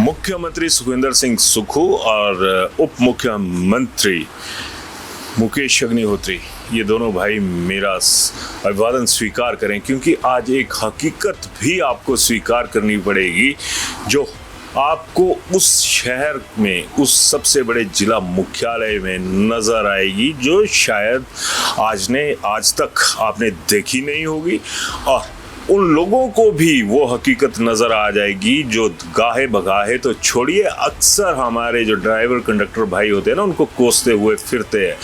मुख्यमंत्री सुखविंदर सिंह सुक्खू और उप मुख्यमंत्री मुकेश अग्निहोत्री, ये दोनों भाई मेरा अभिवादन स्वीकार करें, क्योंकि आज एक हकीकत भी आपको स्वीकार करनी पड़ेगी जो आपको उस शहर में, उस सबसे बड़े जिला मुख्यालय में नज़र आएगी, जो शायद आज तक आपने देखी नहीं होगी। और उन लोगों को भी वो हकीकत नज़र आ जाएगी जो गाहे बगाहे तो छोड़िए, अक्सर हमारे जो ड्राइवर कंडक्टर भाई होते हैं ना, उनको कोसते हुए फिरते हैं।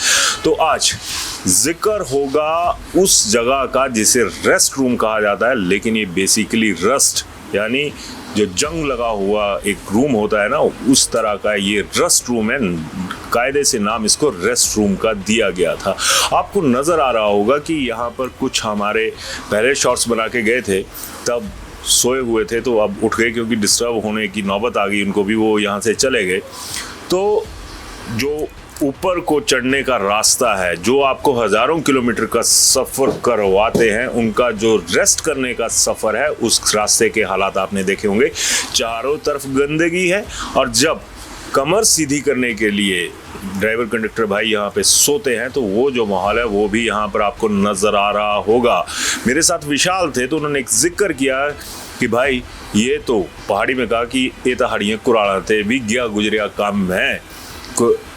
तो आज जिक्र होगा उस जगह का जिसे रेस्ट रूम कहा जाता है, लेकिन ये बेसिकली रस्ट यानी जो जंग लगा हुआ एक रूम होता है ना, उस तरह का ये रेस्ट रूम है। कायदे से नाम इसको रेस्ट रूम का दिया गया था। आपको नज़र आ रहा होगा कि यहाँ पर कुछ हमारे पहले शॉट्स बना के गए थे, तब सोए हुए थे, तो अब उठ गए क्योंकि डिस्टर्ब होने की नौबत आ गई उनको भी, वो यहाँ से चले गए। तो जो ऊपर को चढ़ने का रास्ता है, जो आपको हज़ारों किलोमीटर का सफ़र करवाते हैं, उनका जो रेस्ट करने का सफ़र है, उस रास्ते के हालात आपने देखे होंगे। चारों तरफ गंदगी है, और जब कमर सीधी करने के लिए ड्राइवर कंडक्टर भाई यहाँ पे सोते हैं, तो वो जो माहौल है वो भी यहाँ पर आपको नज़र आ रहा होगा। मेरे साथ विशाल थे, तो उन्होंने एक जिक्र किया कि भाई ये तो पहाड़ी में कहा कि ये तहाड़ियाँ कुराते भी गया गुजरिया काम है,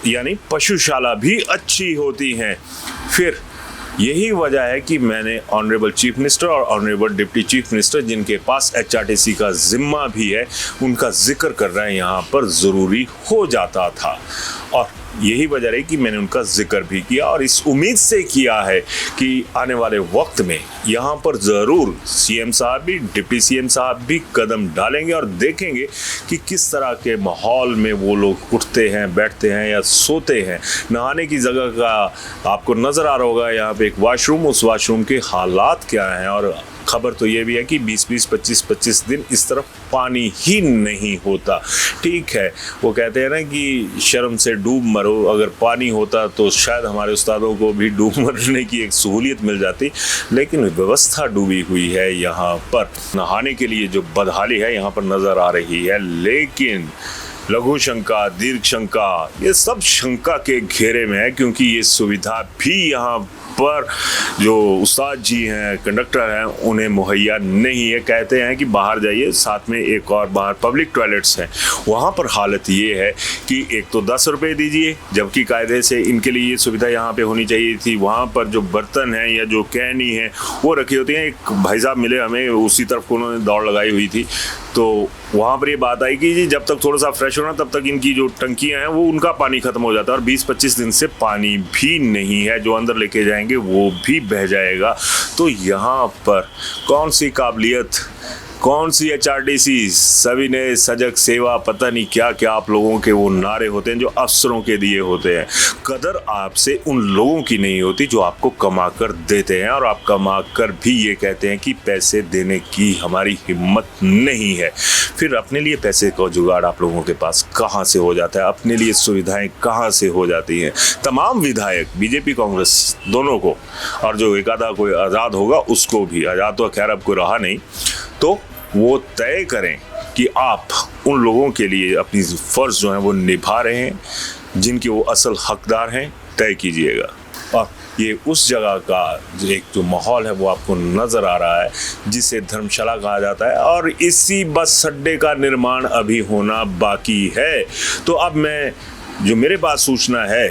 यानी पशुशाला भी अच्छी होती हैं। फिर यही वजह है कि मैंने ऑनरेबल चीफ मिनिस्टर और ऑनरेबल डिप्टी चीफ मिनिस्टर, जिनके पास एचआरटीसी का जिम्मा भी है, उनका जिक्र करना यहाँ पर ज़रूरी हो जाता था। और यही वजह रही कि मैंने उनका जिक्र भी किया, और इस उम्मीद से किया है कि आने वाले वक्त में यहाँ पर ज़रूर सीएम साहब भी, डिप्टी सीएम साहब भी कदम डालेंगे और देखेंगे कि किस तरह के माहौल में वो लोग उठते हैं, बैठते हैं या सोते हैं। नहाने की जगह का आपको नज़र आ रहा होगा यहाँ पे एक वॉशरूम, उस वॉशरूम के हालात क्या हैं। और खबर तो ये भी है कि 20-20, 25-25 दिन इस तरफ पानी ही नहीं होता। ठीक है, वो कहते हैं ना कि शर्म से डूब मरो, अगर पानी होता तो शायद हमारे उस्तादों को भी डूब मरने की एक सहूलियत मिल जाती, लेकिन व्यवस्था डूबी हुई है। यहाँ पर नहाने के लिए जो बदहाली है यहाँ पर नज़र आ रही है, लेकिन लघु शंका, दीर्घ शंका, ये सब शंका के घेरे में है, क्योंकि ये सुविधा भी यहाँ पर जो उस्ताद जी हैं, कंडक्टर हैं, उन्हें मुहैया नहीं है। कहते हैं कि बाहर जाइए, साथ में एक और बाहर पब्लिक टॉयलेट्स हैं, वहाँ पर हालत ये है कि एक तो 10 रुपये दीजिए, जबकि कायदे से इनके लिए ये सुविधा यहाँ पे होनी चाहिए थी। वहाँ पर जो बर्तन हैं या जो कैनी है वो रखी होती हैं। एक भाई साहब मिले हमें, उसी तरफ उन्होंने दौड़ लगाई हुई थी, तो वहाँ पर ये बात आई कि जी जब तक थोड़ा सा फ्रेश होना, तब तक इनकी जो टंकियाँ हैं वो उनका पानी ख़त्म हो जाता है, और 20-25 दिन से पानी भी नहीं है। जो अंदर लेके जाएंगे वो भी बह जाएगा। तो यहाँ पर कौन सी काबिलियत, कौन सी एचआरटीसी, सभी ने सजग सेवा, पता नहीं क्या क्या आप लोगों के वो नारे होते हैं जो अफसरों के दिए होते हैं। कदर आपसे उन लोगों की नहीं होती जो आपको कमा कर देते हैं, और आप कमा कर भी ये कहते हैं कि पैसे देने की हमारी हिम्मत नहीं है। फिर अपने लिए पैसे का जुगाड़ आप लोगों के पास कहाँ से हो जाता है, अपने लिए सुविधाएं कहाँ से हो जाती हैं। तमाम विधायक, बीजेपी कांग्रेस दोनों को, और जो एक आधा कोई आज़ाद होगा उसको भी, आज़ाद तो खैर अब कोई रहा नहीं, तो वो तय करें कि आप उन लोगों के लिए अपनी फ़र्ज़ जो है वो निभा रहे हैं, जिनके वो असल हकदार हैं, तय कीजिएगा। और ये उस जगह का एक जो माहौल है वो आपको नज़र आ रहा है, जिसे धर्मशाला कहा जाता है, और इसी बस अड्डे का निर्माण अभी होना बाकी है। तो अब मैं, जो मेरे पास सूचना है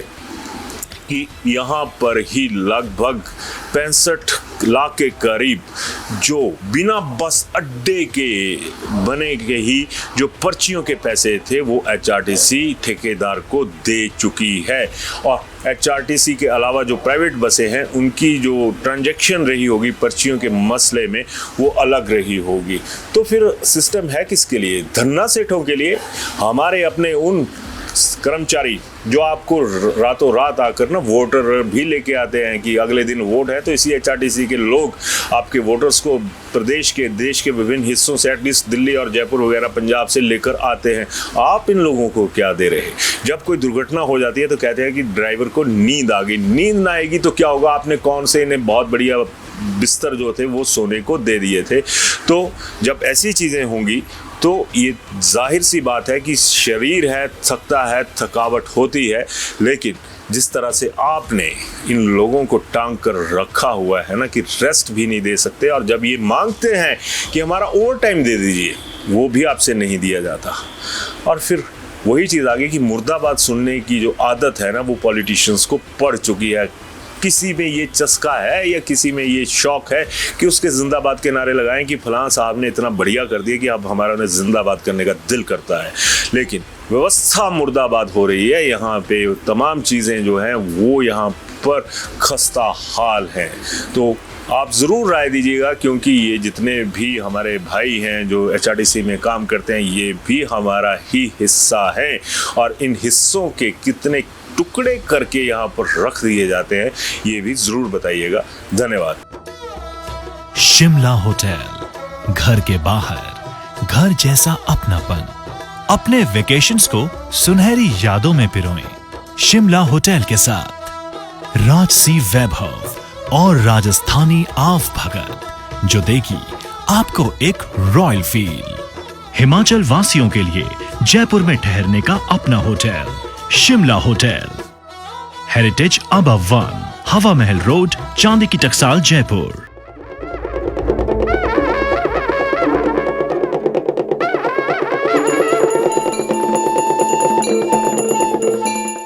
कि यहाँ पर ही लगभग 65 लाख के करीब जो बिना बस अड्डे के बने के ही जो पर्चियों के पैसे थे वो एचआरटीसी ठेकेदार को दे चुकी है। और एचआरटीसी के अलावा जो प्राइवेट बसें हैं, उनकी जो ट्रांजैक्शन रही होगी पर्चियों के मसले में, वो अलग रही होगी। तो फिर सिस्टम है किसके लिए? धन्ना सेठों के लिए, हमारे अपने उन कर्मचारी जो आपको रातों रात आकर ना वोटर भी लेके आते हैं कि अगले दिन वोट है, तो इसी एचआरटीसी के लोग आपके वोटर्स को प्रदेश के, देश के विभिन्न हिस्सों से, एटलीस्ट दिल्ली और जयपुर वगैरह पंजाब से लेकर आते हैं। आप इन लोगों को क्या दे रहे हैं? जब कोई दुर्घटना हो जाती है तो कहते हैं कि ड्राइवर को नींद आ गई। नींद ना आएगी तो क्या होगा? आपने कौन से इन्हें बहुत बढ़िया बिस्तर जो थे वो सोने को दे दिए थे। तो जब ऐसी चीज़ें होंगी तो ये जाहिर सी बात है कि शरीर है, थकता है, थकावट होती है, लेकिन जिस तरह से आपने इन लोगों को टांग कर रखा हुआ है ना कि रेस्ट भी नहीं दे सकते, और जब ये मांगते हैं कि हमारा ओवर टाइम दे दीजिए, वो भी आपसे नहीं दिया जाता। और फिर वही चीज़ आ गई कि मुर्दाबाद सुनने की जो आदत है ना वो पॉलिटिशियंस को पड़ चुकी है। किसी में ये चस्का है या किसी में ये शौक है कि उसके जिंदाबाद के नारे लगाएं कि फलां साहब ने इतना बढ़िया कर दिया कि अब हमारा ने जिंदाबाद करने का दिल करता है। लेकिन व्यवस्था मुर्दाबाद हो रही है, यहाँ पे तमाम चीज़ें जो हैं वो यहाँ पर खस्ता हाल हैं। तो आप ज़रूर राय दीजिएगा, क्योंकि ये जितने भी हमारे भाई हैं जो HRTC में काम करते हैं ये भी हमारा ही हिस्सा है, और इन हिस्सों के कितने टुकड़े करके यहाँ पर रख दिए जाते हैं ये भी ज़रूर बताइएगा। धन्यवाद। शिमला होटल, घर के बाहर घर जैसा अपनापन। अपने वेकेशंस को सुनहरी यादों में पिरोएं शिमला होटल के साथ। राजसी वैभव और राजस्थानी आव भगत जो देगी आपको एक रॉयल फील। हिमाचल वासियों के लिए जयपुर में ठहरने का अपना hotel Shimla hotel. Heritage above 1, हवा महल रोड, चांदी की टकसाल, जयपुर।